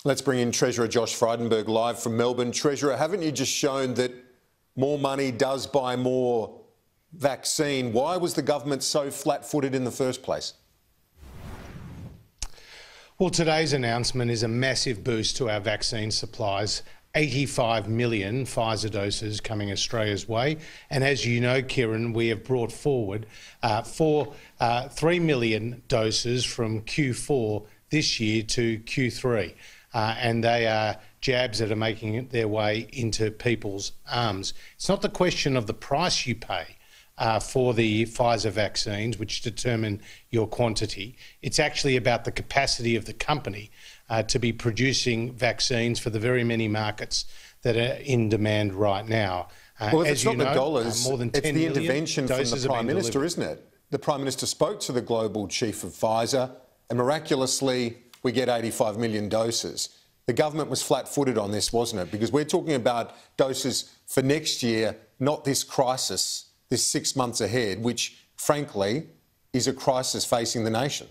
Let's bring in Treasurer Josh Frydenberg live from Melbourne. Treasurer, haven't you just shown that more money does buy more vaccine? Why was the government so flat-footed in the first place? Well, today's announcement is a massive boost to our vaccine supplies. 85 million Pfizer doses coming Australia's way. And as you know, Kieran, we have brought forward 3 million doses from Q4 this year to Q3. And they are jabs that are making their way into people's arms. It's not the question of the price you pay for the Pfizer vaccines, which determine your quantity. It's actually about the capacity of the company to be producing vaccines for the very many markets that are in demand right now. Well, if it's not the dollars, it's the intervention from the Prime Minister, isn't it? The Prime Minister spoke to the global chief of Pfizer, and miraculously, we get 85 million doses. The government was flat-footed on this, wasn't it? Because we're talking about doses for next year, not this crisis, this 6 months ahead, which, frankly, is a crisis facing the nation.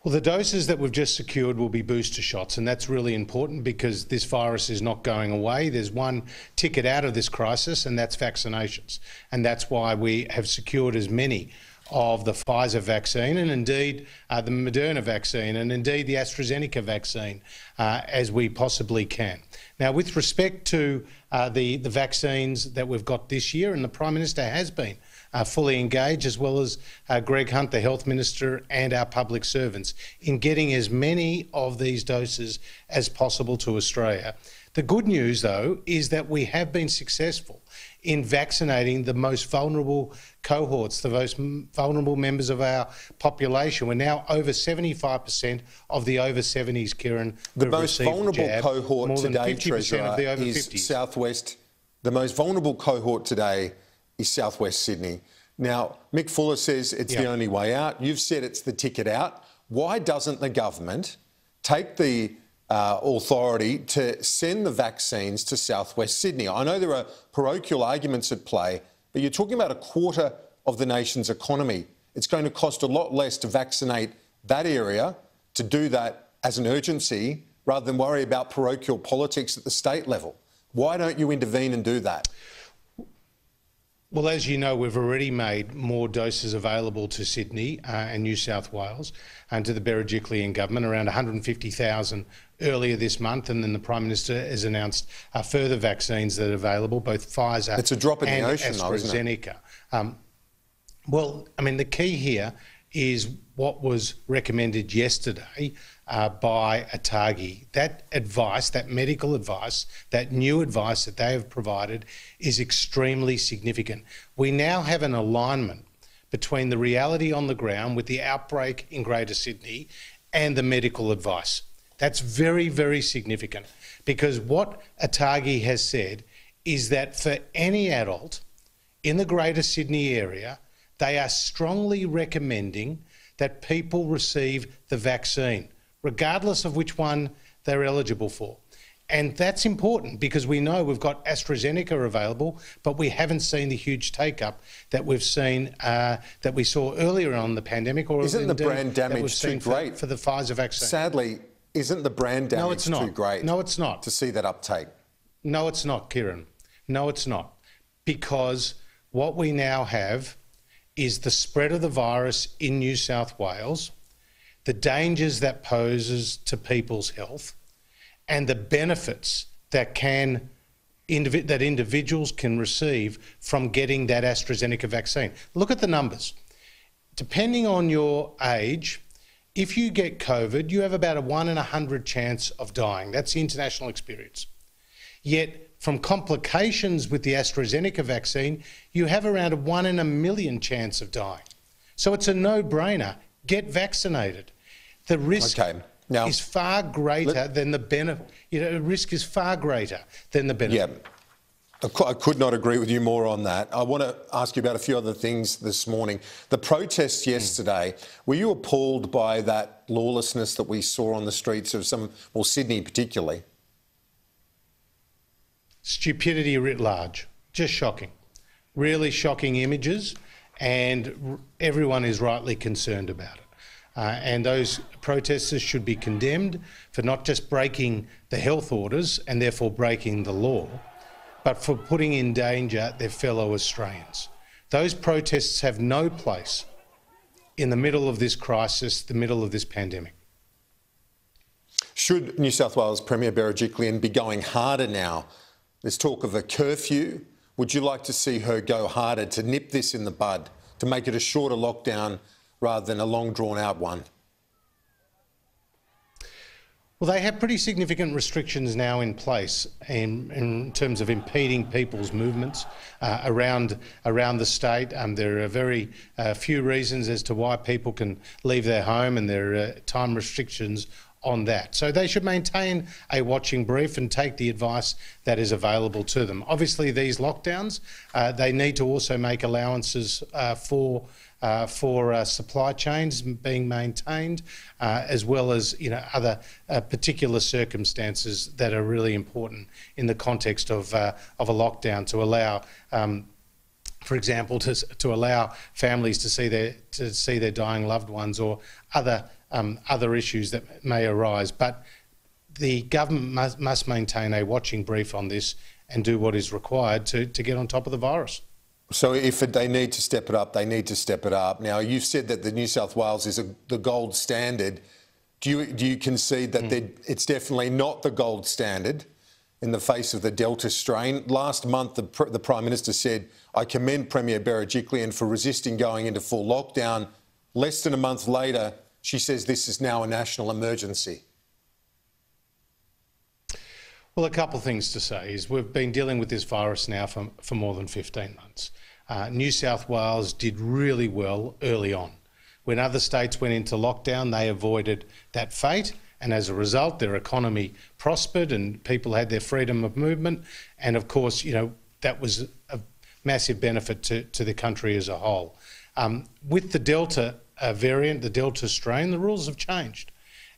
Well, the doses that we've just secured will be booster shots, and that's really important because this virus is not going away. There's one ticket out of this crisis, and that's vaccinations. And that's why we have secured as many of the Pfizer vaccine and indeed the Moderna vaccine and indeed the AstraZeneca vaccine as we possibly can. Now, with respect to the vaccines that we've got this year, and the Prime Minister has been fully engaged, as well as Greg Hunt, the Health Minister, and our public servants, in getting as many of these doses as possible to Australia. The good news, though, is that we have been successful in vaccinating the most vulnerable cohorts, the most vulnerable members of our population. We're now over 75% of the over 70s, Kieran. The most vulnerable cohort today, Treasurer, is Southwest. The most vulnerable cohort today is Southwest Sydney. Now, Mick Fuller says it's the only way out. You've said it's the ticket out. Why doesn't the government take the authority to send the vaccines to Southwest Sydney? I know there are parochial arguments at play, but you're talking about a quarter of the nation's economy. It's going to cost a lot less to vaccinate that area, to do that as an urgency, rather than worry about parochial politics at the state level. Why don't you intervene and do that? Well, as you know, we've already made more doses available to Sydney and New South Wales and to the Berejiklian government, around 150,000 earlier this month, and then the Prime Minister has announced further vaccines that are available, both Pfizer it's a drop in and the ocean, AstraZeneca. Well, I mean, the key here is what was recommended yesterday by ATAGI. That advice, that medical advice, that new advice that they have provided is extremely significant. We now have an alignment between the reality on the ground with the outbreak in Greater Sydney and the medical advice. That's very, very significant, because what ATAGI has said is that for any adult in the Greater Sydney area, they are strongly recommending that people receive the vaccine, regardless of which one they're eligible for. And that's important because we know we've got AstraZeneca available, but we haven't seen the huge take-up that we've seen, that we saw earlier on in the pandemic, or isn't the brand damage too great for the Pfizer vaccine? Sadly, isn't the brand damage too great? No, it's not. To see that uptake? No, it's not, Kieran. No, it's not. Because what we now have is the spread of the virus in New South Wales, the dangers that poses to people's health, and the benefits that individuals can receive from getting that AstraZeneca vaccine. Look at the numbers. Depending on your age, if you get COVID, you have about a 1 in 100 chance of dying. That's the international experience. Yet, from complications with the AstraZeneca vaccine, you have around a 1 in a million chance of dying. So it's a no-brainer. Get vaccinated. The risk is far greater than the benefit. You know, the risk is far greater than the benefit. Yeah, I could not agree with you more on that. I want to ask you about a few other things this morning. The protests yesterday, were you appalled by that lawlessness that we saw on the streets of Sydney particularly? Stupidity writ large. Just shocking. Really shocking images, and everyone is rightly concerned about it. And those protesters should be condemned for not just breaking the health orders and therefore breaking the law, but for putting in danger their fellow Australians. Those protests have no place in the middle of this crisis, the middle of this pandemic. Should New South Wales Premier Berejiklian be going harder now? There's talk of a curfew. Would you like to see her go harder to nip this in the bud, to make it a shorter lockdown rather than a long drawn-out one? Well, they have pretty significant restrictions now in place in terms of impeding people's movements around the state. There are very few reasons as to why people can leave their home, and there are time restrictions on that. So they should maintain a watching brief and take the advice that is available to them. Obviously, these lockdowns, they need to also make allowances for supply chains being maintained, as well as other particular circumstances that are really important in the context of a lockdown, to allow, for example, to allow families to see their dying loved ones, or other issues that may arise. But the government must maintain a watching brief on this and do what is required to get on top of the virus. So if they need to step it up, they need to step it up. Now, you've said that the New South Wales is the gold standard. Do you concede that it's definitely not the gold standard in the face of the Delta strain? Last month, the Prime Minister said, "I commend Premier Berejiklian for resisting going into full lockdown." Less than a month later, she says this is now a national emergency. Well, a couple of things to say is we've been dealing with this virus now for more than 15 months. New South Wales did really well early on. When other states went into lockdown, they avoided that fate, and as a result, their economy prospered and people had their freedom of movement. And of course, that was a massive benefit to the country as a whole. With the Delta variant, the Delta strain, the rules have changed.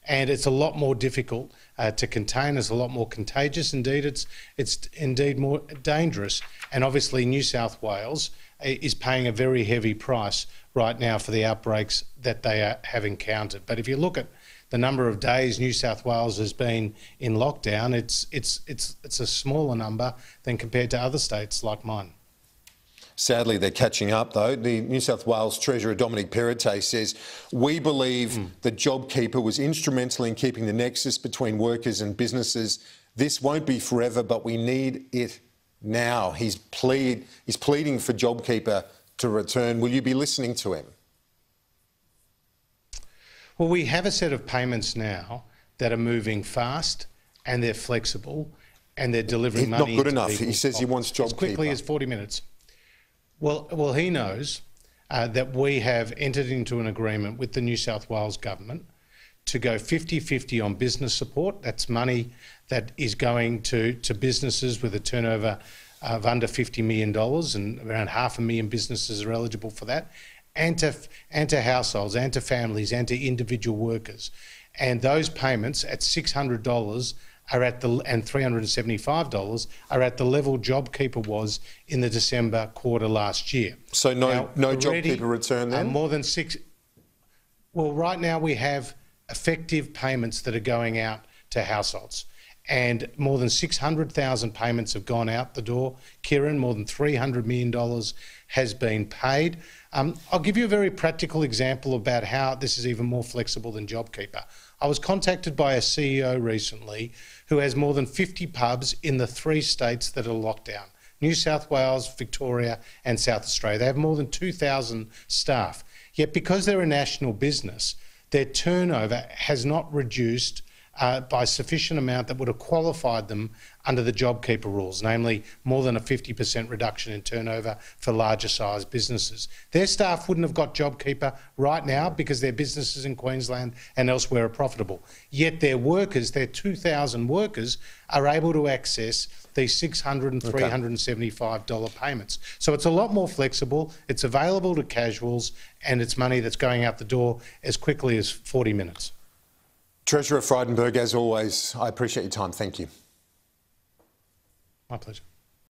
And it's a lot more difficult to contain. It's a lot more contagious. Indeed, it's indeed more dangerous. And obviously, New South Wales is paying a very heavy price right now for the outbreaks that they have encountered. But if you look at the number of days New South Wales has been in lockdown, it's a smaller number than compared to other states like mine. Sadly, they're catching up, though. The New South Wales Treasurer, Dominic Perrottet, says, "We believe that JobKeeper was instrumental in keeping the nexus between workers and businesses. This won't be forever, but we need it now." He's pleading for JobKeeper to return. Will you be listening to him? Well, we have a set of payments now that are moving fast, and they're flexible, and they're delivering money. Not good enough. He says he wants JobKeeper. As quickly as 40 minutes. Well, he knows that we have entered into an agreement with the New South Wales government to go 50-50 on business support. That's money that is going to businesses with a turnover of under $50 million, and around 500,000 businesses are eligible for that, and to households, and to families, and to individual workers. And those payments at $600 and $375 are at the level JobKeeper was in the December quarter last year. So no JobKeeper return then? More than six. Well, right now we have effective payments that are going out to households, and more than 600,000 payments have gone out the door. Kieran, more than $300 million has been paid. I'll give you a very practical example about how this is even more flexible than JobKeeper. I was contacted by a CEO recently who has more than 50 pubs in the 3 states that are locked down: New South Wales, Victoria and South Australia. They have more than 2,000 staff. Yet because they're a national business, their turnover has not reduced by a sufficient amount that would have qualified them under the JobKeeper rules, namely more than a 50% reduction in turnover for larger sized businesses. Their staff wouldn't have got JobKeeper right now because their businesses in Queensland and elsewhere are profitable. Yet their workers, their 2,000 workers, are able to access these $600 and $375 payments. So it's a lot more flexible, it's available to casuals, and it's money that's going out the door as quickly as 40 minutes. Treasurer Frydenberg, as always, I appreciate your time. Thank you. My pleasure.